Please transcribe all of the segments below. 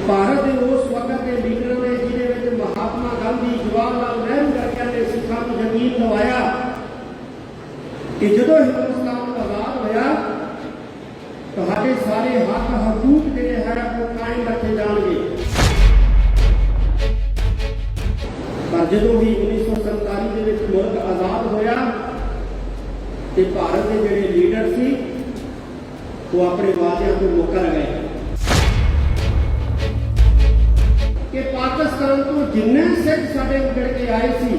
भारत के उस वक्त के लीडर ने जिन्हें महात्मा गांधी जवाहरलाल नेहरू वर्गिया ने सिखा को यकीन दिवाया कि जो हिंदुस्तान आजाद होया तो सारे हक हकूक जो है वो कायम रखे जाएंगे। पर जो भी 1947 के मुल्क आजाद होया तो भारत के जोड़े लीडर से वो अपने वादियों को मुकर गए कि पाकिस्तान तो जिन्ने सिख साडे उजड़ के आए सी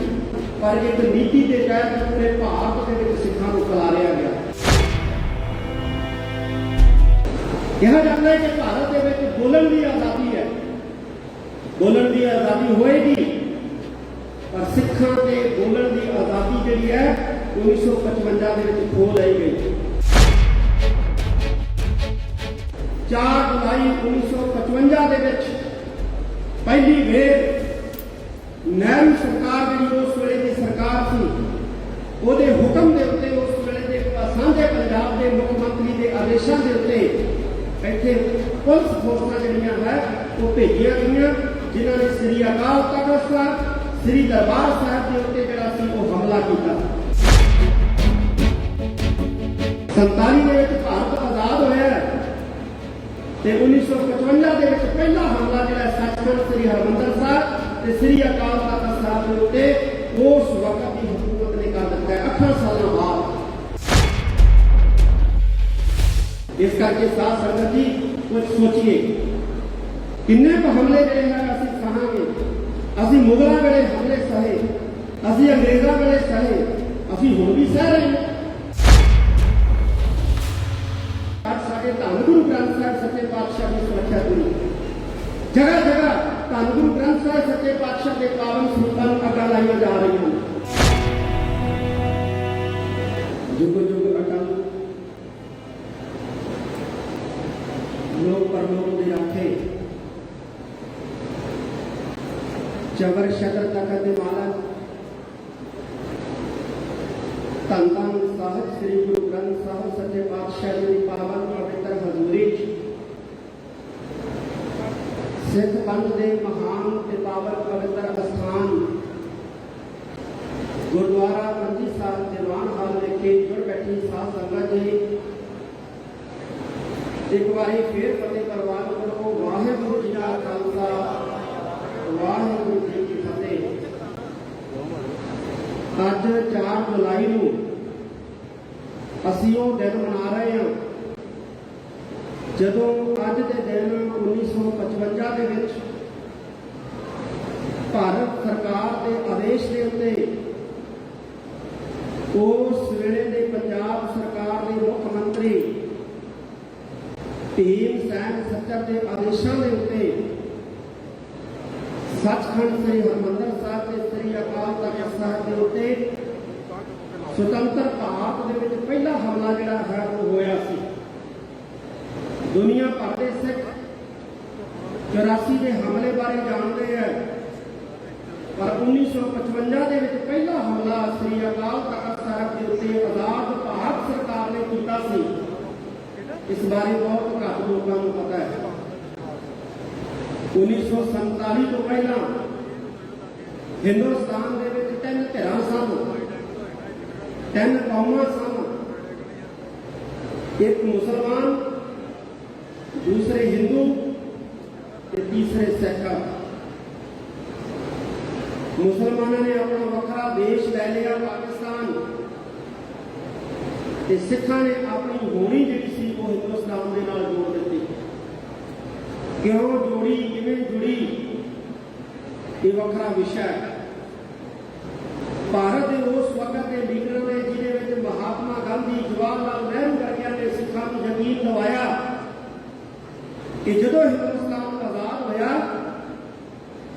पर एक नीति के तहत पूरे भारत के सिखा को खिलारिया गया। कहा जाता है कि भारत के बोलन की आज़ादी है, बोलन की आज़ादी होएगी पर सिखा के बोलन की आज़ादी जी है 1955 खो लाई गई। 4 जुलाई 1955 पहली वेर नेहरू सरकार जी उस वेले की सरकार थी ਉਹਦੇ हुक्म के उत्ते उस वेले के साझे पंजाब के मुख्यमंत्री के आदेशों के उत्ते इत्थे पुलिस फोर्सां जिहड़ियां है वो भेजिया गईयां जिन्होंने श्री अकाल तख्त साहब श्री दरबार साहब के उत्ते जिहड़ा सी वो हमला किया। 47 ਦੇ ਵਿੱਚ ਭਾਰਤ ਆਜ਼ਾਦ ਹੋਇਆ ਤੇ 1955 ਦੇ ਵਿੱਚ ਪਹਿਲਾ ਹਮਲਾ ਜਿਹੜਾ ਸੱਚਖੰਡ ਸ੍ਰੀ ਹਰਿਮੰਦਰ ਸਾਹਿਬ ਤੇ ਸ੍ਰੀ ਅਕਾਲ ਤਖਤ ਸਾਹਿਬ ਦੇ ਉੱਤੇ ਉਸ ਵਕਤ ਦੀ ਹਕੂਮਤ ਨੇ ਕਰ ਦਿੱਤਾ ਹੈ 8 ਸਾਲਾਂ ਬਾਅਦ। इस करके साथ संगत जी कुछ सोचिए किन्ने को हमले ਜਿਹੜੇ ਹੈ ਅਸੀਂ ਸਹਾਂਗੇ। ਅਸੀਂ ਮੁਗਲਾਂ ਵੇਲੇ ਹਮਲੇ ਸਹੇ, ਅਸੀਂ ਅੰਗਰੇਜ਼ਾਂ ਵੇਲੇ ਸਹੇ, ਅਸੀਂ ਹੁਣ ਵੀ ਸਹਿ ਰਹੇ ਹਾਂ। ਸਾਡੇ ਧੰਨ ਗੁਰੂ ਗ੍ਰੰਥ ਸਾਹਿਬ ਸੱਚੇ ਪਾਤਸ਼ਾਹ ਦੀ ਸੁਰੱਖਿਆ ਪੂਰੀ ਜਗ੍ਹਾ ਜਗ੍ਹਾ ਧੰਨ ਗੁਰੂ ਗ੍ਰੰਥ ਸਾਹਿਬ ਸੱਚੇ ਪਾਤਸ਼ਾਹ ਦੇ ਪਾਵਨ ਸਰੂਪਾਂ ਨੂੰ ਅੱਗਾ ਲਾਈਆਂ ਜਾ ਰਹੀਆਂ ਹਨ। ਜੁਗ ਜੁਗ ਅਟਲ लोक परलोक दे राखे चवर शतर तखत मालक धन धन साहिब श्री गुरु ग्रंथ साहिब सच्चे पातशाह जी पावन पवित्र हजूरी सिख पंथ के महान ते पावन पवित्र अस्थान गुरुद्वारा मंजी साहिब दीवान हाल विखे जुड़ बैठी साध संगत जी एक बार फिर फतेह करवान करो। वाहिगुरू जी का खालसा वाहिगुरू जी की फतेह। अज 4 जुलाई नूं असीं वो दिन मना रहे हैं जदों अज के दिन 1955 के विच भारत सरकार के आदेश के उत्ते उस वेले के पंजाब सरकार के मुख्यमंत्री भीम सैन सच्चर के आदेशों के उत्ते सचखंड श्री हरिमंदर साहिब के श्री अकाल तख्त साहिब के उत्ते स्वतंत्र भारत के विच पहला हमला जिहड़ा है वो होया सी। दुनिया भर के सिख 84 के हमले बारे जानते हैं पर 1955 के विच पहला हमला श्री अकाल तख्त साहिब के उत्ते आजाद भारत सरकार ने किया सी। इस बारे बहुत घट लोगों को पता है। 1947 तो पहला हिंदुस्तान के 3 धिरां सन, 3 कौमां सन। एक मुसलमान, दूसरे हिंदू, तीसरे सिख। मुसलमानों ने अपना वखरा देश ले लिया पाकिस्तान, सिखा ने अपनी होनी जी वो हिंदुस्तान के नाल जोड़ दी। क्यों जोड़ी, किवें जुड़ी, ये वखरा विषय है। भारत के उस वक्त के लीडर ने जिन्हें महात्मा गांधी जवाहरलाल नेहरू वर्गिया ने सिखा को यकीन दिवाया कि जो हिंदुस्तान आजाद होया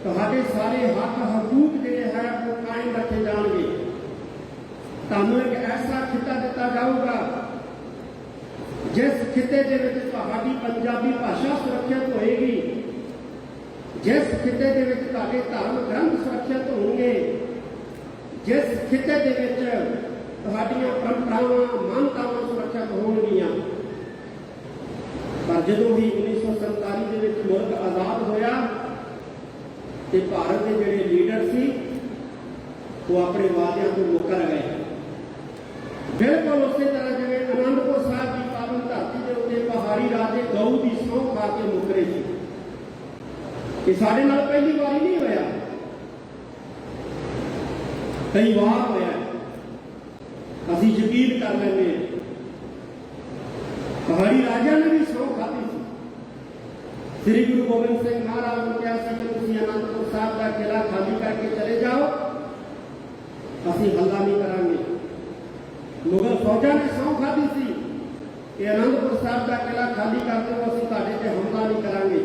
तो सारे हक हकूक जो है वो कायम रखे जाएंगे। तुहानू एक ऐसा खिता दिता जाऊगा जिस खिते के पंजाबी भाषा सुरक्षित होएगी, जिस खिते के धर्म ग्रंथ सुरक्षित होंगे, जिस खिते के परंपरावां मानतावां सुरक्षित होणगियां। पर जदों ही 1947 ਦੇ ਵਿੱਚ ਮੁਲਕ ਆਜ਼ਾਦ ਹੋਇਆ ਤੇ ਭਾਰਤ ਦੇ ਜਿਹੜੇ ਲੀਡਰ ਸੀ ਉਹ ਆਪਣੇ ਵਾਅਦਿਆਂ ਤੋਂ ਮੁੱਕਰ ਗਏ। ਬਿਲਕੁਲ ਉਸੇ ਤਰ੍ਹਾਂ ਜਿਵੇਂ ਅਨੰਦਪੁਰ ਸਾਹਿਬ ਦੀ ਪਾਵਨ ਧਰਤੀ ਦੇ ਉੱਤੇ ਪਹਾੜੀ ਰਾਜੇ ਗਊ ਦੀ ਸਹੁੰ ਖਾ ਕੇ ਮੁੱਕਰੇ ਸੀ। ਇਹ ਸਾਡੇ ਨਾਲ ਪਹਿਲੀ ਵਾਰੀ ਨਹੀਂ ਹੋਇਆ, ਕਈ ਵਾਰ ਹੋਇਆ। ਅਸੀਂ ਯਕੀਨ ਕਰ ਲੈਂਦੇ ਹਾਂ ਪਹਾੜੀ ਰਾਜਿਆਂ ਨੇ ਵੀ ਸਹੁੰ ਖਾਧੀ ਸੀ। ਸ੍ਰੀ ਗੁਰੂ ਗੋਬਿੰਦ ਸਿੰਘ ਮਹਾਰਾਜ ਨੂੰ ਕਿਹਾ ਸੀ ਕਿ ਤੁਸੀਂ ਅਨੰਦਪੁਰ ਸਾਹਿਬ ਦਾ ਕਿਲ੍ਹਾ ਖਾਲੀ ਕਰਕੇ ਚਲੇ ਜਾਓ, ਅਸੀਂ ਹੱਲਾ ਨਹੀਂ ਕਰਾਂਗੇ। ਮੁਗਲ ਫੌਜਾਂ ਨੇ ਸਹੁੰ ਖਾਧੀ ਸੀ ਕਿ ਅਨੰਦਪੁਰ ਸਾਹਿਬ ਦਾ ਕਿਲ੍ਹਾ ਖਾਲੀ ਕਰ ਦਿਓ, ਅਸੀਂ ਤੁਹਾਡੇ ਤੇ ਹਮਲਾ ਨਹੀਂ ਕਰਾਂਗੇ।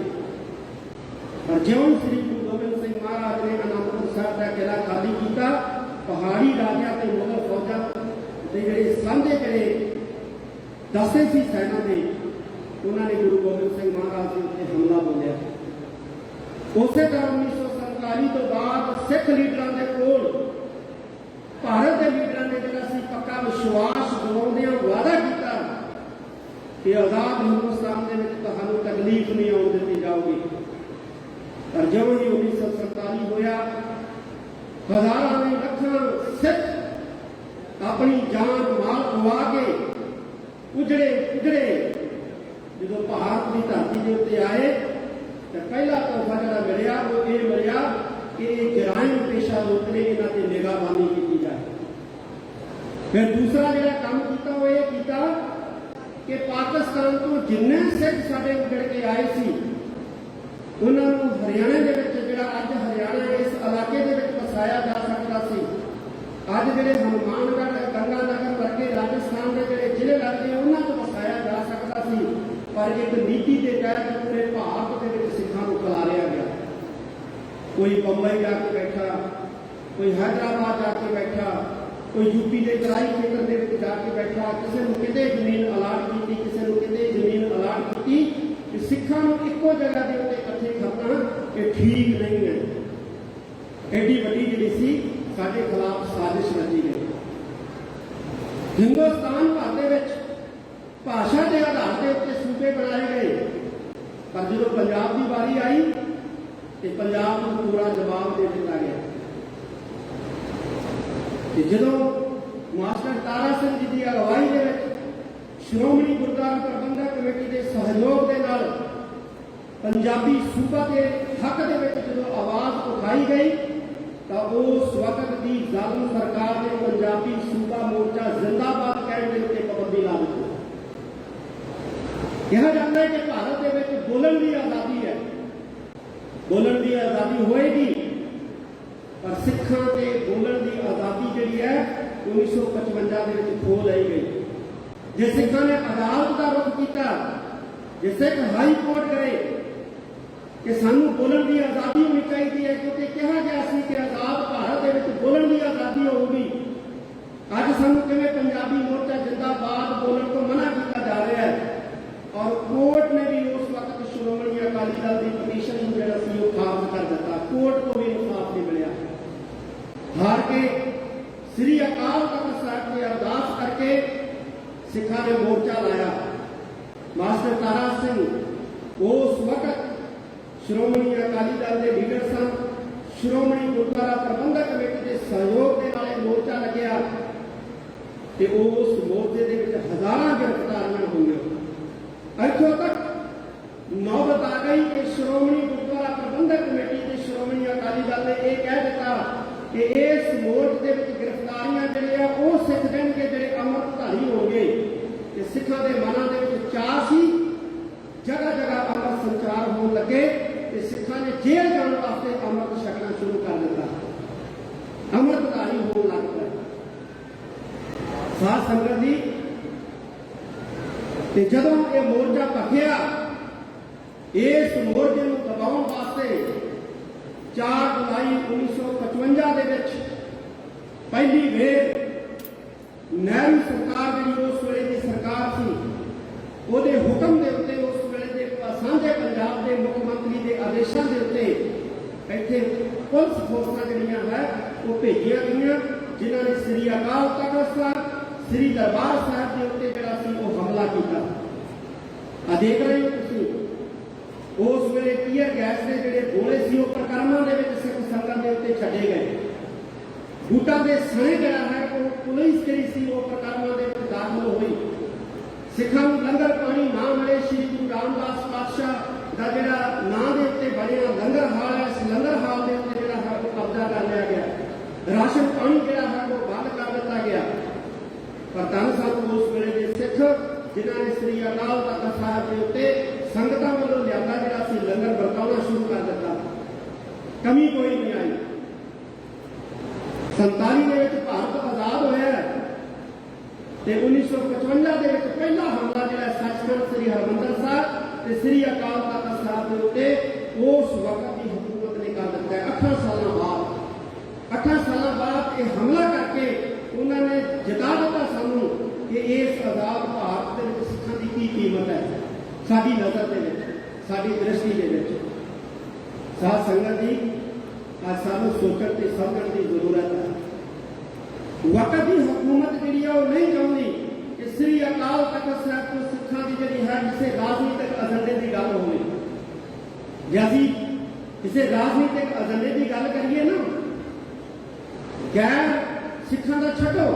ਪਰ ਜਿਉਂ ਸ੍ਰੀ ਗੁਰੂ ਗੋਬਿੰਦ ਸਿੰਘ ਮਹਾਰਾਜ ਨੇ ਅਨੰਦਪੁਰ ਸਾਹਿਬ ਦਾ ਕਿਲ੍ਹਾ ਖਾਲੀ ਕੀਤਾ, ਪਹਾੜੀ ਰਾਜਿਆਂ ਤੇ ਮੁਗਲ ਫੌਜਾਂ ਦੇ ਜਿਹੜੇ ਸਾਂਝੇ ਜਿਹੜੇ ਦਸਤੇ ਸੀ ਸੈਨਾ ਦੇ, ਉਹਨਾਂ ਨੇ ਗੁਰੂ ਗੋਬਿੰਦ ਸਿੰਘ ਮਹਾਰਾਜ ਦੇ ਉੱਤੇ ਹਮਲਾ ਬੋਲਿਆ। ਉਸੇ ਤਰ੍ਹਾਂ 1947 ਤੋਂ ਬਾਅਦ ਸਿੱਖ ਲੀਡਰਾਂ ਦੇ ਕੋਲ ਭਾਰਤ ਦੇ ਲੀਡਰਾਂ ਨੇ ਜਿਹੜਾ ਸੀ ਪੱਕਾ ਵਿਸ਼ਵਾਸ ਦਿਵਾਉਂਦਿਆਂ ਵਾਅਦਾ ਕੀਤਾ ਕਿ ਆਜ਼ਾਦ ਹਿੰਦੁਸਤਾਨ ਦੇ ਵਿੱਚ ਤੁਹਾਨੂੰ ਤਕਲੀਫ ਨਹੀਂ ਆਉਣ ਦਿੱਤੀ ਜਾਊਗੀ। ਪਰ ਜਦੋਂ ਹੀ 1947 ਹੋਇਆ, ਹਜ਼ਾਰਾਂ ਦੇ ਲੱਖਾਂ ਸਿੱਖ ਆਪਣੀ ਜਾਨ ਮਾਲ ਗਵਾ ਕੇ ਉਜੜੇ ਜਦੋਂ ਭਾਰਤ ਦੀ ਧਰਤੀ ਦੇ ਉੱਤੇ ਆਏ ਤਾਂ ਪਹਿਲਾ ਤੋਹਫਾ ਜਿਹੜਾ ਮਿਲਿਆ ਉਹ ਇਹ ਮਿਲਿਆ ਕਿ ਇਹ ਜਰਾਇਮ ਪੇਸ਼ਾ ਲੋਕ ਨੇ ਇਹਨਾਂ ਤੇ ਨਿਗਾਹਬਾਨੀ ਕੀਤੀ ਜਾਏ। ਫਿਰ ਦੂਸਰਾ ਜਿਹੜਾ ਕੰਮ ਕੀਤਾ ਉਹ ਇਹ ਕੀਤਾ ਕਿ ਪਾਕਿਸਤਾਨ ਤੋਂ ਜਿੰਨੇ ਸਿੱਖ ਸਾਡੇ ਉਜੜ ਕੇ ਆਏ ਸੀ ਉਹਨਾਂ ਨੂੰ ਹਰਿਆਣੇ ਦੇ ਵਿੱਚ, ਜਿਹੜਾ ਅੱਜ ਹਰਿਆਣਾ ਇਸ ਇਲਾਕੇ ਦੇ ਵਿੱਚ ਵਸਾਇਆ ਜਾ ਸਕਦਾ ਸੀ। ਅੱਜ ਜਿਹੜੇ ਹਨੂਮਾਨਗੜ੍ਹ, ਗੰਗਾਨਗਰ ਵਰਗੇ ਰਾਜਸਥਾਨ ਦੇ ਜਿਹੜੇ ਜ਼ਿਲ੍ਹੇ ਲੱਗਦੇ ਉਹਨਾਂ 'ਚ ਵਸਾਇਆ ਜਾ ਸਕਦਾ ਸੀ, ਪਰ ਇੱਕ ਨੀਤੀ ਦੇ ਤਹਿਤ ਪੂਰੇ ਭਾਰਤ ਦੇ ਵਿੱਚ ਸਿੱਖਾਂ ਨੂੰ ਖਿਲਾਰਿਆ ਗਿਆ। ਕੋਈ ਬੰਬਈ ਜਾ ਕੇ ਬੈਠਾ, ਕੋਈ ਹੈਦਰਾਬਾਦ ਜਾ ਕੇ ਬੈਠਾ, ਕੋਈ ਯੂਪੀ ਦੇ ਤਰਾਈ ਖੇਤਰ ਦੇ ਵਿੱਚ ਜਾ ਕੇ ਬੈਠਾ, ਕਿਸੇ ਨੂੰ ਕਿਤੇ ਜ਼ਮੀਨ ਅਲਾਟ ਕੀਤੀ, ਕਿਸੇ ਨੂੰ ਕਿਤੇ ਜ਼ਮੀਨ ਅਲਾਟ ਕੀਤੀ ਕਿ ਸਿੱਖਾਂ ਨੂੰ ਇੱਕੋ ਜਗ੍ਹਾ ਦੇ ਉੱਤੇ ਇਕੱਠੇ ਕਰਨਾ ਇਹ ਠੀਕ ਨਹੀਂ ਹੈ। ਐਡੀ ਵੱਡੀ ਜਿਹੜੀ ਸੀ ਸਾਡੇ ਖਿਲਾਫ ਸਾਜ਼ਿਸ਼ ਰਚੀ ਗਈ। ਹਿੰਦੁਸਤਾਨ ਭਰ ਦੇ ਵਿੱਚ ਭਾਸ਼ਾ ਦੇ ਆਧਾਰ ਦੇ ਉੱਤੇ ਸੂਬੇ ਬਣਾਏ ਗਏ, ਪਰ ਜਦੋਂ ਪੰਜਾਬ ਦੀ ਵਾਰੀ ਆਈ ਤੇ ਪੰਜਾਬ ਨੂੰ ਪੂਰਾ ਜਵਾਬ ਦੇ ਦਿੱਤਾ ਗਿਆ। ਤੇ ਜਦੋਂ ਮਾਸਟਰ ਤਾਰਾ ਸਿੰਘ ਜੀ ਦੀ ਅਗਵਾਈ ਦੇ ਵਿੱਚ ਸ਼੍ਰੋਮਣੀ ਗੁਰਦੁਆਰਾ ਪ੍ਰਬੰਧਕ ਕਮੇਟੀ ਦੇ ਸਹਿਯੋਗ ਦੇ ਨਾਲ ਪੰਜਾਬੀ ਸੂਬਾ ਦੇ ਹੱਕ ਦੇ ਵਿੱਚ ਜਦੋਂ ਆਵਾਜ਼ ਉਠਾਈ ਗਈ ਤਾਂ ਉਸ ਵਕਤ ਦੀ ਜ਼ਾਲਮ ਸਰਕਾਰ ਨੇ ਪੰਜਾਬੀ ਸੂਬਾ ਮੋਰਚਾ ਜ਼ਿੰਦਾਬਾਦ ਕਹਿਣ ਦੇ ਉੱਤੇ ਪਾਬੰਦੀ ਲਾ ਦਿੱਤੀ। ਕਿਹਾ ਜਾਂਦਾ ਹੈ ਕਿ ਭਾਰਤ ਦੇ ਵਿੱਚ ਬੋਲਣ ਦੀ ਆਜ਼ਾਦੀ ਹੈ, ਬੋਲਣ ਦੀ ਆਜ਼ਾਦੀ ਹੋਏਗੀ, ਪਰ ਸਿੱਖਾਂ ਦੇ ਬੋਲਣ ਦੀ ਆਜ਼ਾਦੀ ਜਿਹੜੀ ਹੈ 1955 ਦੇ ਵਿੱਚ ਖੋਹ ਲਈ ਗਈ। ਜੇ ਸਿੱਖਾਂ ਨੇ ਅਦਾਲਤ ਦਾ ਰੁਖ ਕੀਤਾ, ਜੇ ਸਿੱਖ ਹਾਈ ਕੋਰਟ ਗਏ ਕਿ ਸਾਨੂੰ ਬੋਲਣ ਦੀ ਆਜ਼ਾਦੀ ਹੋਣੀ ਚਾਹੀਦੀ ਹੈ, ਕਿਉਂਕਿ ਕਿਹਾ ਗਿਆ ਸੀ ਕਿ ਆਜ਼ਾਦ ਭਾਰਤ ਦੇ ਵਿੱਚ ਬੋਲਣ ਦੀ ਆਜ਼ਾਦੀ ਹੋਊਗੀ। ਅੱਜ ਸਾਨੂੰ ਕਿਵੇਂ ਪੰਜਾਬੀ ਮੋਰਚਾ ਜ਼ਿੰਦਾਬਾਦ ਬੋਲਣ ਤੋਂ ਮਨਾ ਕੀਤਾ ਜਾ ਰਿਹਾ ਹੈ, ਔਰ ਕੋਰਟ ਨੇ ਵੀ ਉਸ ਵਕਤ ਸ਼੍ਰੋਮਣੀ ਅਕਾਲੀ ਦਲ ਦੀ ਪਟੀਸ਼ਨ ਨੂੰ ਜਿਹੜਾ ਸੀ ਉਹ ਖਾਰਜ ਕਰ ਦਿੱਤਾ। ਕੋਰਟ ਤੋਂ ਵੀ ਇਨਸਾਫ ਨਹੀਂ ਮਿਲਿਆ। ਹਾਰ ਕੇ ਸ੍ਰੀ ਅਕਾਲ ਤਖਤ ਸਾਹਿਬ ਦੀ ਅਰਦਾਸ ਕਰਕੇ ਸਿੱਖਾਂ ਨੇ ਮੋਰਚਾ ਲਾਇਆ। ਮਾਸਟਰ ਤਾਰਾ ਸਿੰਘ ਉਸ ਵਕਤ ਸ਼੍ਰੋਮਣੀ ਅਕਾਲੀ ਦਲ ਦੇ ਲੀਡਰ ਸਨ। ਸ਼੍ਰੋਮਣੀ ਗੁਰਦੁਆਰਾ ਪ੍ਰਬੰਧਕ ਕਮੇਟੀ ਦੇ ਸਹਿਯੋਗ ਦੇ ਨਾਲ ਇਹ ਮੋਰਚਾ ਲੱਗਿਆ ਤੇ ਉਸ ਮੋਰਚੇ ਦੇ ਵਿੱਚ ਹਜ਼ਾਰਾਂ ਗ੍ਰਿਫਤਾਰੀਆਂ ਹੋਈਆਂ। ਇੱਥੋਂ ਤੱਕ ਨੌਬਤ ਆ ਗਈ ਕਿ ਸ਼੍ਰੋਮਣੀ ਗੁਰਦੁਆਰਾ ਪ੍ਰਬੰਧਕ ਕਮੇਟੀ ਤੇ ਸ਼੍ਰੋਮਣੀ ਅਕਾਲੀ ਦਲ ਨੇ ਇਹ ਕਹਿ ਦਿੱਤਾ ਕਿ ਇਸ ਮੋਰਚੇ ਦੇ ਵਿੱਚ ਗ੍ਰਿਫਤਾਰੀਆਂ ਜਿਹੜੀਆਂ ਉਹ ਸਿੱਖ ਦੇਣਗੇ ਜਿਹੜੇ ਅੰਮ੍ਰਿਤਧਾਰੀ ਹੋਣਗੇ। ਕਿ ਸਿੱਖਾਂ ਦੇ ਮਨਾਂ ਦੇ ਵਿੱਚ ਚਾਅ ਸੀ, ਜਗ੍ਹਾ ਜਗ੍ਹਾ ਅੰਮ੍ਰਿਤ ਸੰਚਾਰ ਹੋਣ ਲੱਗੇ ਤੇ ਸਿੱਖਾਂ ਨੇ ਜੇਲ੍ਹ ਜਾਣ ਵਾਸਤੇ ਅੰਮ੍ਰਿਤ ਛਕਣਾ ਸ਼ੁਰੂ ਕਰ ਦਿੱਤਾ, ਅੰਮ੍ਰਿਤਧਾਰੀ ਹੋਣ ਲੱਗ ਪਏ। ਸਾਧ ਸੰਗਤ ਦੀ ਤੇ ਜਦੋਂ ਇਹ ਮੋਰਚਾ ਭਖਿਆ, ਇਸ ਮੋਰਚੇ ਨੂੰ ਦਬਾਉਣ ਵਾਸਤੇ 4 ਜੁਲਾਈ 1955 ਦੇ ਵਿੱਚ ਪਹਿਲੀ ਵੇਰ ਨਹਿਰੂ ਸਰਕਾਰ ਜਿਹੜੀ ਉਸ ਵੇਲੇ ਦੀ ਸਰਕਾਰ ਸੀ, ਉਹਦੇ ਹੁਕਮ ਦੇ ਉੱਤੇ, ਉਸ ਵੇਲੇ ਦੇ ਸਾਂਝੇ ਪੰਜਾਬ ਦੇ ਮੁੱਖ ਮੰਤਰੀ ਦੇ ਆਦੇਸ਼ਾਂ ਦੇ ਉੱਤੇ ਇੱਥੇ ਪੁਲਿਸ ਫੋਰਸਾਂ ਜਿਹੜੀਆਂ ਹੈ ਉਹ ਭੇਜੀਆਂ ਗਈਆਂ, ਜਿਨ੍ਹਾਂ ਨੇ ਸ੍ਰੀ ਅਕਾਲ ਤਖਤ ਸਾਹਿਬ, ਸ੍ਰੀ ਦਰਬਾਰ ਸਾਹਿਬ ਦੇ ਉੱਤੇ ਜਿਹੜਾ ਸੀ ਉਹ ਹਮਲਾ ਕੀਤਾ। ਆ ਦੇਖ ਰਹੇ ਹੋ ਤੁਸੀਂ ਉਸ ਵੇਲੇ ਟੀਅਰ ਗੈਸ ਦੇ ਜਿਹੜੇ ਗੋਲੇ ਸੀ ਉਹ ਪ੍ਰਕਰਮਾਂ ਦੇ ਵਿੱਚ ਸਿੱਖ ਸੰਗਤ ਦੇ ਉੱਤੇ ਛੱਡੇ ਗਏ। ਬੂਟਾ ਦੇ ਸਣੇ ਜਿਹੜਾ ਹੈ ਉਹ ਪੁਲਿਸ ਜਿਹੜੀ ਸੀ ਉਹ ਪ੍ਰਕਰਮਾਂ ਦੇ ਵਿੱਚ ਦਾਖਲ ਹੋਈ। ਸਿੱਖਾਂ ਨੂੰ ਲੰਗਰ ਪਾਣੀ ਨਾ ਮਿਲੇ। ਸ਼੍ਰੀ ਗੁਰੂ ਰਾਮਦਾਸ ਪਾਤਸ਼ਾਹ ਦਾ ਜਿਹੜਾ ਨਾਂ ਦੇ ਉੱਤੇ ਬਣਿਆ ਲੰਗਰ ਹਾਲ ਹੈ, ਇਸ ਲੰਗਰ ਹਾਲ ਦੇ ਉੱਤੇ ਜਿਹੜਾ ਹੈ ਉਹ ਕਬਜ਼ਾ ਕਰ ਲਿਆ ਗਿਆ। ਰਾਸ਼ਨ ਪਾਣੀ ਜਿਹੜਾ ਹੈ ਉਹ ਬੰਦ ਕਰ ਦਿੱਤਾ ਗਿਆ। ਪਰ ਧੰਨ ਸਨ ਉਸ ਵੇਲੇ ਦੇ ਸਿੱਖ ਜਿਨ੍ਹਾਂ ਨੇ ਸ੍ਰੀ ਅਕਾਲ ਤਖਤ ਸਾਹਿਬ ਦੇ ਉੱਤੇ ਸੰਗਤਾਂ ਵੱਲੋਂ ਲਿਆਂਦਾ ਜਿਹੜਾ ਸੀ ਲੰਗਰ ਵਰਤਾਉਣਾ ਸ਼ੁਰੂ ਕਰ ਦਿੱਤਾ। ਕਮੀ ਕੋਈ ਨਹੀਂ ਆਈ। 47 ਦੇ ਵਿੱਚ ਭਾਰਤ ਆਜ਼ਾਦ ਹੋਇਆ ਤੇ 1955 ਦੇ ਵਿੱਚ ਪਹਿਲਾ ਹਮਲਾ ਜਿਹੜਾ ਸੱਚਖੰਡ ਸ੍ਰੀ ਹਰਿਮੰਦਰ ਸਾਹਿਬ ਤੇ ਸ੍ਰੀ ਅਕਾਲ ਤਖਤ ਸਾਹਿਬ ਦੇ ਉੱਤੇ ਉਸ ਵਕਤ ਦੀ ਹਕੂਮਤ ਨੇ ਕਰ ਦਿੱਤਾ। 8 ਸਾਲਾਂ ਬਾਅਦ ਇਹ ਹਮਲਾ ਕਰਕੇ ਉਹਨਾਂ ਨੇ ਜਤਾ ਦਿੱਤਾ ਸਾਨੂੰ ਕਿ ਇਸ ਆਜ਼ਾਦ ਭਾਰਤ ਦੇ ਵਿੱਚ ਸਿੱਖਾਂ ਦੀ ਕੀ ਕੀਮਤ ਹੈ, ਸਾਡੀ ਨਜ਼ਰ ਦੇ ਵਿੱਚ, ਸਾਡੀ ਦ੍ਰਿਸ਼ਟੀ ਦੇ ਵਿੱਚ। ਸਾਧ ਸੰਗਤ ਜੀ, ਅੱਜ ਸਾਨੂੰ ਸੋਚਣ ਤੇ ਸਮਝਣ ਦੀ ਜ਼ਰੂਰਤ ਹੈ। ਵਕਤ ਦੀ ਹਕੂਮਤ ਜਿਹੜੀ ਆ ਉਹ ਨਹੀਂ ਚਾਹੁੰਦੀ ਕਿ ਸ੍ਰੀ ਅਕਾਲ ਤਖਤ ਸਾਹਿਬ ਤੋਂ ਸਿੱਖਾਂ ਦੀ ਜਿਹੜੀ ਹੈ ਕਿਸੇ ਰਾਜਨੀਤਿਕ ਏਜੰਡੇ ਦੀ ਗੱਲ ਹੋਵੇ। ਜੇ ਅਸੀਂ ਕਿਸੇ ਰਾਜਨੀਤਿਕ ਏਜੰਡੇ ਦੀ ਗੱਲ ਕਰੀਏ ਨਾ, ਗੈਰ ਸਿੱਖਾਂ ਦਾ ਛੱਡੋ,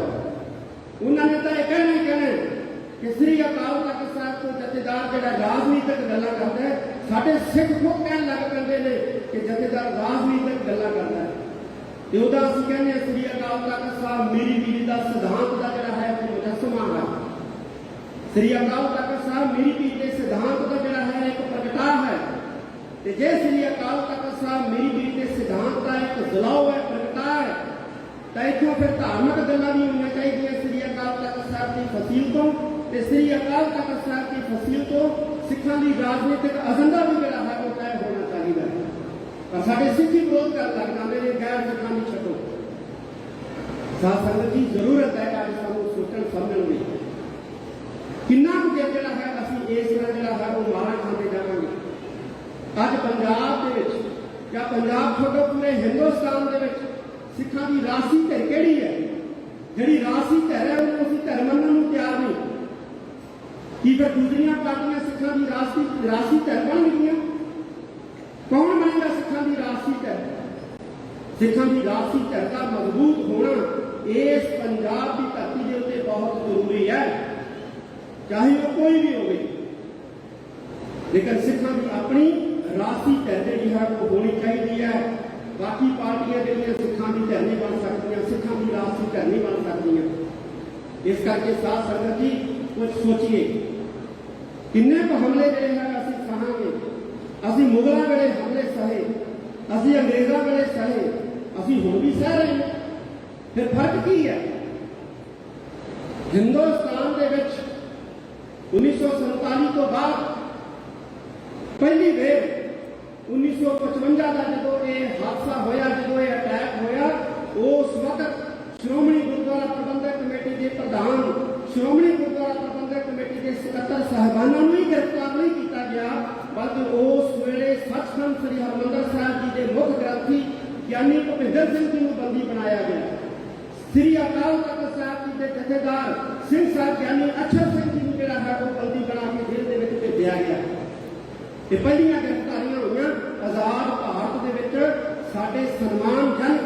ਉਹਨਾਂ ਨੇ ਤਾਂ ਇਹ ਕਹਿਣਾ ਹੀ ਕਹਿਣਾ ਕਿ ਸ੍ਰੀ ਅਕਾਲ ਤਖਤ ਸਾਹਿਬ ਤੋਂ ਜਥੇਦਾਰ ਜਿਹੜਾ ਰਾਜਨੀਤਿਕ ਗੱਲਾਂ ਕਰਦਾ ਹੈ। ਸਾਡੇ ਸਿੱਖ ਖੁਦ ਕਹਿਣ ਲੱਗ ਪੈਂਦੇ ਨੇ ਕਿ ਜਥੇਦਾਰ ਰਾਜਨੀਤਿਕ ਗੱਲਾਂ ਕਰਦਾ ਹੈ ਤੇ ਉਹਦਾ ਅਸੀਂ ਕਹਿੰਦੇ ਹਾਂ ਸ੍ਰੀ ਅਕਾਲ ਤਖਤ ਸਾਹਿਬ ਮੇਰੀ ਪੀੜੀ ਦਾ ਸਿਧਾਂਤ ਦਾ ਜਿਹੜਾ ਹੈ ਉਹ ਮੁਜੱਸਮਾ ਹੈ। ਸ੍ਰੀ ਅਕਾਲ ਤਖਤ ਸਾਹਿਬ ਮੇਰੀ ਪੀੜੀ ਦੇ ਸਿਧਾਂਤ ਦਾ ਜਿਹੜਾ ਹੈ ਇੱਕ ਪ੍ਰਗਟਾਅ ਹੈ। ਤੇ ਜੇ ਸ੍ਰੀ ਅਕਾਲ ਤਖਤ ਸਾਹਿਬ ਮੇਰੀ ਪੀੜੀ ਦੇ ਸਿਧਾਂਤ ਦਾ ਇੱਕ ਜਲਾਓ ਹੈ, ਪ੍ਰਗਟਾਅ ਹੈ, ਤਾਂ ਇੱਥੋਂ ਫਿਰ ਧਾਰਮਿਕ ਗੱਲਾਂ ਵੀ ਹੋਣੀਆਂ ਚਾਹੀਦੀਆਂ ਸ੍ਰੀ ਅਕਾਲ ਤਖਤ ਸਾਹਿਬ ਦੀ ਫਸੀਲ ਤੋਂ ਤੇ ਸ੍ਰੀ ਅਕਾਲ ਤਖਤ ਸਾਹਿਬ ਦੀ ਫਸੀਲ ਤੋਂ ਸਿੱਖਾਂ ਦੀ ਰਾਜਨੀਤਿਕ ਏਜੰਡਾ ਵੀ ਜਿਹੜਾ ਹੈ ਉਹ ਤੈਅ ਹੋਣਾ ਚਾਹੀਦਾ ਹੈ। ਪਰ ਸਾਡੇ ਸਿੱਖੀ ਵਿਰੋਧ ਕਰਨ ਲੱਗ ਜਾਂਦੇ ਨੇ, ਗੈਰ ਸਿੱਖਾਂ ਦੀ ਛੱਡੋ। ਸਾਧ ਸੰਗਤ ਦੀ ਜ਼ਰੂਰਤ ਹੈ ਅੱਜ ਸਾਨੂੰ ਸੋਚਣ ਸਮਝਣ ਦੀ। ਕਿੰਨਾ ਕੁ ਚਿਰ ਜਿਹੜਾ ਹੈ ਅਸੀਂ ਇਸ ਤਰ੍ਹਾਂ ਜਿਹੜਾ ਹੈ ਉਹ ਮਾਰਾਂ ਖਾਂਦੇ ਜਾਵਾਂਗੇ। ਅੱਜ ਪੰਜਾਬ ਦੇ ਵਿੱਚ ਜਾਂ ਪੰਜਾਬ ਛੱਡੋ ਪੂਰੇ ਹਿੰਦੁਸਤਾਨ ਦੇ ਵਿੱਚ ਸਿੱਖਾਂ ਦੀ ਰਾਜਸੀ ਧਿਰ ਕਿਹੜੀ ਹੈ? ਜਿਹੜੀ ਰਾਜਸੀ ਧਿਰ ਹੈ ਉਹਨੂੰ ਅਸੀਂ ਧਿਰ ਮੰਨਣ ਨੂੰ ਤਿਆਰ ਨਹੀਂ। ਕੀ ਫਿਰ ਦੂਜੀਆਂ ਪਾਰਟੀਆਂ ਸਿੱਖਾਂ ਦੀ ਰਾਜਸੀ ਧਿਰ ਬਣ ਗਈਆਂ? ਕੌਣ ਬਣੇਗਾ ਸਿੱਖਾਂ ਦੀ ਰਾਜਸੀ ਧਿਰ? ਸਿੱਖਾਂ ਦੀ ਰਾਜਸੀ ਧਿਰ ਦਾ ਮਜ਼ਬੂਤ ਹੋਣਾ ਇਸ ਪੰਜਾਬ ਦੀ ਧਰਤੀ ਦੇ ਉੱਤੇ ਬਹੁਤ ਜ਼ਰੂਰੀ ਹੈ, ਚਾਹੇ ਉਹ ਕੋਈ ਵੀ ਹੋਵੇ। ਲੇਕਿਨ ਸਿੱਖਾਂ ਦੀ ਆਪਣੀ ਰਾਜਸੀ ਧਿਰ ਜਿਹੜੀ ਹੈ ਉਹ ਹੋਣੀ ਚਾਹੀਦੀ ਹੈ। ਬਾਕੀ ਪਾਰਟੀਆਂ ਜਿਹੜੀਆਂ ਸਿੱਖਾਂ ਦੀ ਧਿਰ ਨਹੀਂ ਬਣ ਸਕਦੀਆਂ, ਸਿੱਖਾਂ ਦੀ ਰਾਜਸੀ ਧਿਰ ਨਹੀਂ ਬਣ ਸਕਦੀਆਂ। ਇਸ ਕਰਕੇ ਸਾਧ ਸੰਗਤ ਜੀ ਕੁਝ ਸੋਚੀਏ, ਕਿੰਨੇ ਕੁ ਹਮਲੇ ਜਿਹੜੇ ਹੈ ਅਸੀਂ ਸਹਾਂਗੇ। ਅਸੀਂ ਮੁਗਲਾਂ ਵੇਲੇ ਹਮਲੇ ਸਹੇ, ਅਸੀਂ ਅੰਗਰੇਜ਼ਾਂ ਵੇਲੇ ਸਹੇ, ਅਸੀਂ ਹੁਣ ਵੀ ਸਹਿ ਰਹੇ ਹਾਂ। ਫਿਰ ਫਰਕ ਕੀ ਹੈ? ਹਿੰਦੁਸਤਾਨ ਦੇ ਵਿੱਚ 1947 ਤੋਂ ਬਾਅਦ ਪਹਿਲੀ ਵੇਰ 1955 ਦਾ ਜਦੋਂ ਇਹ ਹਾਦਸਾ ਹੋਇਆ, ਜਦੋਂ ਇਹ ਅਟੈਕ ਹੋਇਆ, ਉਸ ਵਕਤ ਸ਼੍ਰੋਮਣੀ ਗੁਰਦੁਆਰਾ ਪ੍ਰਬੰਧਕ ਕਮੇਟੀ ਦੇ ਪ੍ਰਧਾਨ, ਸ਼੍ਰੋਮਣੀ ਗੁਰਦੁਆਰਾ ਪ੍ਰਬੰਧਕ ਕਮੇਟੀ ਦੇ ਸਕੱਤਰ ਸਾਹਿਬਾਨਾਂ ਨੂੰ ਹੀ ਗ੍ਰਿਫਤਾਰ ਨਹੀਂ ਕੀਤਾ ਗਿਆ, ਬਲਕਿ ਉਸ ਵੇਲੇ ਸੱਚਖੰਡ ਸ੍ਰੀ ਹਰਿਮੰਦਰ ਸਾਹਿਬ ਜੀ ਦੇ ਮੁੱਖ ਗ੍ਰੰਥੀ ਗਿਆਨੀ ਭੁਪਿੰਦਰ ਸਿੰਘ ਜੀ ਨੂੰ ਬੰਦੀ ਬਣਾਇਆ ਗਿਆ। ਸ੍ਰੀ ਅਕਾਲ ਤਖਤ ਸਾਹਿਬ ਜੀ ਦੇ ਜਥੇਦਾਰ ਸਿੰਘ ਸਾਹਿਬ ਗਿਆਨੀ ਅਛਰ ਸਿੰਘ ਜੀ ਨੂੰ ਜਿਹੜਾ ਹੈ ਉਹ ਬੰਦੀ ਬਣਾ ਕੇ ਜੇਲ੍ਹ ਦੇ ਵਿੱਚ ਭੇਜਿਆ ਗਿਆ। ਇਹ ਪਹਿਲੀਆਂ ਗ੍ਰਿਫਤਾਰੀਆਂ ਹੋਈਆਂ ਆਜ਼ਾਦ ਭਾਰਤ ਦੇ ਵਿੱਚ। ਸਾਡੇ ਸਨਮਾਨਜਨਕ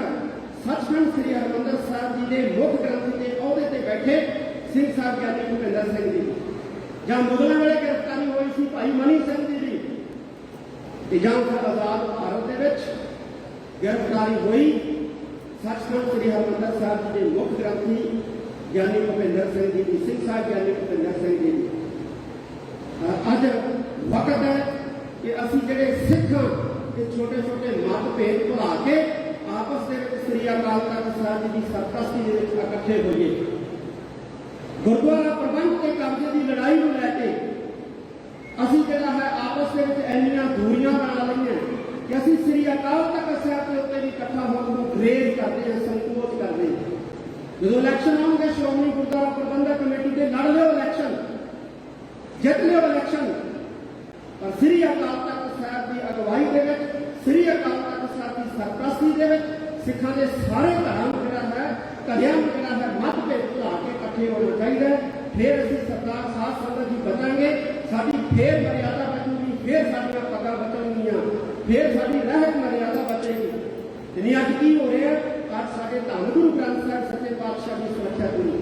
ਸੱਚਖੰਡ ਸ੍ਰੀ ਹਰਿਮੰਦਰ ਸਾਹਿਬ ਜੀ ਦੇ ਮੁੱਖ ਗ੍ਰੰਥੀ ਦੇ ਅਹੁਦੇ ਤੇ ਬੈਠੇ ਸਿੰਘ ਸਾਹਿਬ ਗਿਆਨੀ ਭੁਪਿੰਦਰ ਸਿੰਘ ਜੀ, ਜਾਂ ਮੁਗਲਾਂ ਵੇਲੇ ਗ੍ਰਿਫਤਾਰੀ ਹੋਈ ਸੀ ਭਾਈ ਮਨੀ ਸਿੰਘ ਜੀ ਦੀ, ਤੇ ਜਾਂ ਫਿਰ ਆਜ਼ਾਦ ਭਾਰਤ ਦੇ ਵਿੱਚ ਗ੍ਰਿਫਤਾਰੀ ਹੋਈ ਸੱਚਖੰਡ ਸ੍ਰੀ ਹਰਿਮੰਦਰ ਸਾਹਿਬ ਜੀ ਦੇ ਮੁੱਖ ਗ੍ਰੰਥੀ ਗਿਆਨੀ ਭੁਪਿੰਦਰ ਸਿੰਘ ਜੀ ਦੀ, ਸਿੰਘ ਸਾਹਿਬ ਗਿਆਨੀ ਭੁਪਿੰਦਰ ਸਿੰਘ ਜੀ ਦੀ। ਅੱਜ ਵਕਤ ਹੈ ਕਿ ਅਸੀਂ ਜਿਹੜੇ ਸਿੱਖ ਦੇ ਛੋਟੇ ਛੋਟੇ ਮਤਭੇਦ ਭੁਲਾ ਕੇ ਆਪਸ ਦੇ ਵਿੱਚ ਸ੍ਰੀ ਅਕਾਲ ਤਖਤ ਸਾਹਿਬ ਜੀ ਦੀ ਸਰਪ੍ਰਸਤੀ ਦੇ ਵਿੱਚ ਇਕੱਠੇ ਹੋਈਏ। ਗੁਰਦੁਆਰਾ ਪ੍ਰਬੰਧ ਤੇ ਕਬਜ਼ੇ ਦੀ ਲੜਾਈ ਨੂੰ ਲੈ ਕੇ ਅਸੀਂ ਜਿਹੜਾ ਹੈ ਆਪਸ ਦੇ ਵਿੱਚ ਇੰਨੀਆਂ ਦੂਰੀਆਂ ਬਣਾ ਲਈਆਂ ਕਿ ਅਸੀਂ ਸ੍ਰੀ ਅਕਾਲ ਤਖਤ ਸਾਹਿਬ ਦੇ ਉੱਤੇ ਵੀ ਇਕੱਠਾ ਹੋਣ ਨੂੰ ਗਰੇਜ਼ ਕਰਦੇ ਹਾਂ, ਸੰਕੋਚ ਕਰਦੇ ਹਾਂ। ਜਦੋਂ ਇਲੈਕਸ਼ਨ ਆਉਣਗੇ ਸ਼੍ਰੋਮਣੀ ਗੁਰਦੁਆਰਾ ਪ੍ਰਬੰਧਕ ਕਮੇਟੀ ਦੇ ਲੜ ਲਿਓ ਇਲੈਕਸ਼ਨ, ਜਿੱਤ ਲਿਓ ਇਲੈਕਸ਼ਨ, ਪਰ ਸ੍ਰੀ ਅਕਾਲ ਤਖਤ ਸਾਹਿਬ ਦੀ ਅਗਵਾਈ ਦੇ ਵਿੱਚ, ਸ੍ਰੀ ਅਕਾਲ ਤਖਤ ਸਾਹਿਬ ਦੀ ਸਰਪ੍ਰਸਤੀ ਦੇ ਵਿੱਚ ਸਿੱਖਾਂ ਦੇ ਸਾਰੇ ਧਰਮ ਜਿਹੜਾ ਹੈ, ਧੜਿਆਂ ਨੂੰ ਜਿਹੜਾ ਹੈ ਮਤਭੇਦ ਭੁਲਾ ਕੇ ਇਕੱਠੇ ਹੋਣਾ ਚਾਹੀਦਾ ਹੈ। ਫਿਰ ਅਸੀਂ ਸਰਦਾਰ ਸਾਧ ਸੰਗਤ ਜੀ ਬਚਾਂਗੇ, ਸਾਡੀ ਫੇਰ मुरादां बचणगीਆਂ, फिर साडी रहत मर्यादा बचेगी। यानी अज की हो रहा है, अज साडे धन गुरु ग्रंथ साहिब सच्चे पातशाह की सुरक्षा पूरी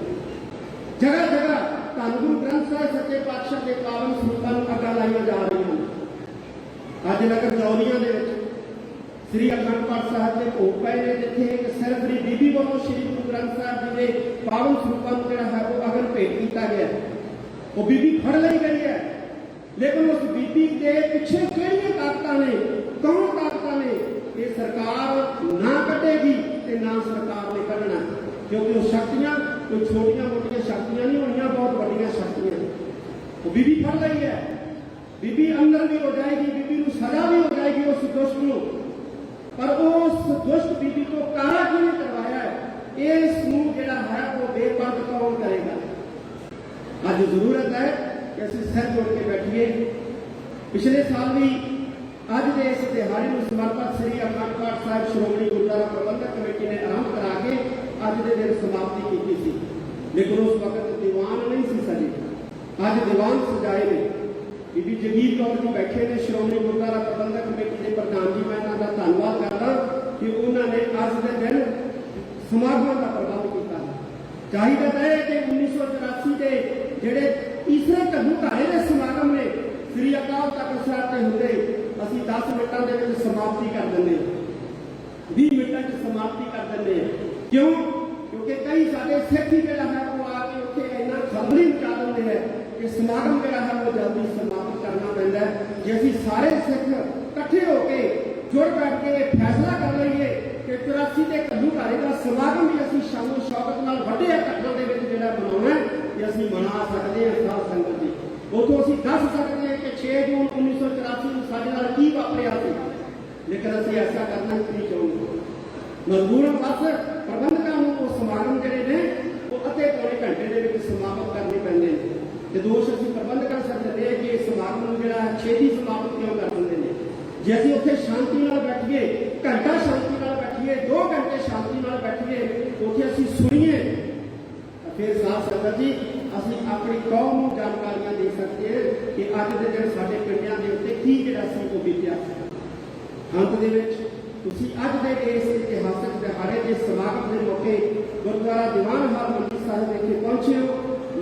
जगह जगह धन गुरु ग्रंथ साहिब सच्चे पातशाह के पावन सरूपां नूं अग्गां लाईआं जा रहीआं हैं। अज नगर चौधरीआं दे विच श्री अखंड पाठ साहिब के भोग पए ने, जिथे एक सिर्फ श्री बीबी वालों श्री गुरु ग्रंथ साहिब जी के पावन स्वरूपां नूं जिहड़ा है वो अगन भेंट किया गया। वो बीबी फड़ ली गई है, लेकिन उस बीबी के पिछे किहड़ियां ताकतां ने, कौन ताकतां ने, ये सरकार ना कटेगी ते ना सरकार ने कढ़ना, क्योंकि वो शक्तियां कोई छोटियां मोटियां शक्तियां नहीं होणियां, बहुत बड़ियां शक्तियां। वो बीबी फड़ ली है, बीबी अंदर भी हो जाएगी, बीबी को सजा भी हो जाएगी उस दुष्ट को। पर उस दुष्ट बीबी को कारा क्यों नहीं करवाया है, इस समूह जिहड़ा है वो बेपर्द कौन करेगा। आज जरूरत है कि असं सिर जोड़ के बैठिए। पिछले साल भी अज के इस दिहाड़े में समर्पित श्री अखंड पाठ साहिब श्रोमणी गुरुद्वारा प्रबंधक कमेटी ने आरंभ करा के अज के दिन समाप्ति की थी, लेकिन उस वक्त दीवान नहीं सी सजे। अज दीवान सजाए ने। बीबी जगीर कौर जी बैठे ने, श्रोमणी गुरुद्वारा प्रबंधक कमेटी के प्रधान जी, मैं इन्हां दा धन्नवाद करदा कि उन्होंने अज के दिन समागम का प्रबंध किया। चाहिए तो है कि 1984 के ਜਿਹੜੇ तीसरे घल्लूघारे के समागम ने श्री अकाल तख्त साहिब के होंदे असीं 10 मिनटों के विच समाप्ति कर दिंदे, 20 मिनटों च समाप्ति कर दिंदे। क्यों? क्योंकि कई साडे सिख ही जिहड़ा है वो आके उत्थे इन्ना खलबली मचा दिंदे है कि समागम जिहड़ा है वो जल्दी समाप्त करना पैंदा है। जे असीं सारे सिख इकट्ठे होकर जुड़ बैठ के फैसला कर लईए कि 84 के घल्लूघारे का समागम भी असीं शानो शौकत नाल वड्डे इकट्ठां दे विच जिहड़ा बनाउणा है कि असीं मना सकते हैं साध संगत जी। उतों असीं दस सकते हैं कि 6 जून 1984 में साडे नाल की वापरिया सी, लेकिन असीं ऐसा करना नहीं चाहुंदे। मजबूरन बस प्रबंधकां नूं वो समागम जिहड़े ने वो अद्धे पौने घंटे दे विच समाप्त करने पैंदे ने ते दोष असीं प्रबंधकां सकदे हैं कि समागम नूं जिहड़ा छेती समाप्त क्यों कर दिंदे ने। जे असीं उत्थे शांति नाल बैठीए, घंटा शांति नाल बैठीए, 2 घंटे शांति नाल बैठीए, उत्थे असीं सुणीए, फिर साथ संगत जी असीं अपनी कौम नूं जानकारियां दे सकते हैं कि अज दे दिन साडे पिंडां दे उत्ते की जिहड़ा सी वो बीतिया। अंत दे विच तुसीं अज दे इस इतिहासक दिहाड़े के समागम के मौके गुरुद्वारा दीवान हाल मंडी साहिब विखे पहुंचे हो।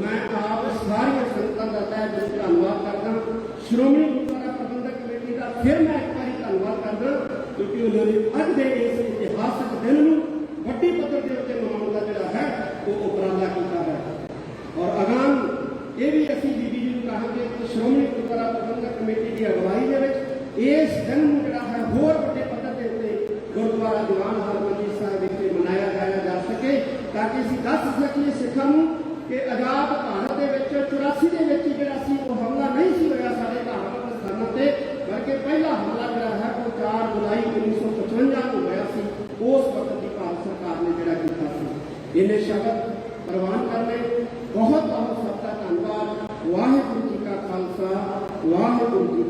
मैं आप सारिया संगतां दा तहे दिल धन्नवाद करदा। श्रोमणी गुरुद्वारा प्रबंधक कमेटी का फिर मैं एक बार धन्नवाद करदा, क्योंकि उन्होंने अज दे इस इतिहासक दिन नूं वड्डी पद्धर के उत्ते मनाउण दा जिहड़ा है वो उपराला किया है। और अगाम ये भी असीं बीबी जी नूं कहांगे कि श्रोमणी गुरुद्वारा प्रबंधक कमेटी की अगवाई दे विच इस दिन नूं जिहड़ा है होर वड्डे पद्धर के उत्ते गुरुद्वारा दीवान हाल मंडी साहिब विखे मनाया जाया जा सके, ताकि असीं दस सकीए सिखां नूं कि आजाद भारत दे विच 84 दे विच जिहड़ा सी वो हमला नहीं सी होया साडे धार्मिक स्थानां ते, बल्कि पहला हमला जिहड़ा है वो 4 जुलाई 1955 को होया सी। उस वक्त की भारत सरकार ने जिहड़ा कीता सी। इन्हें शब्द प्रवान करने बहुत बहुत सबका धन्यवाद। वाहिगुरू जी का खालसा, वाहिगुरू जी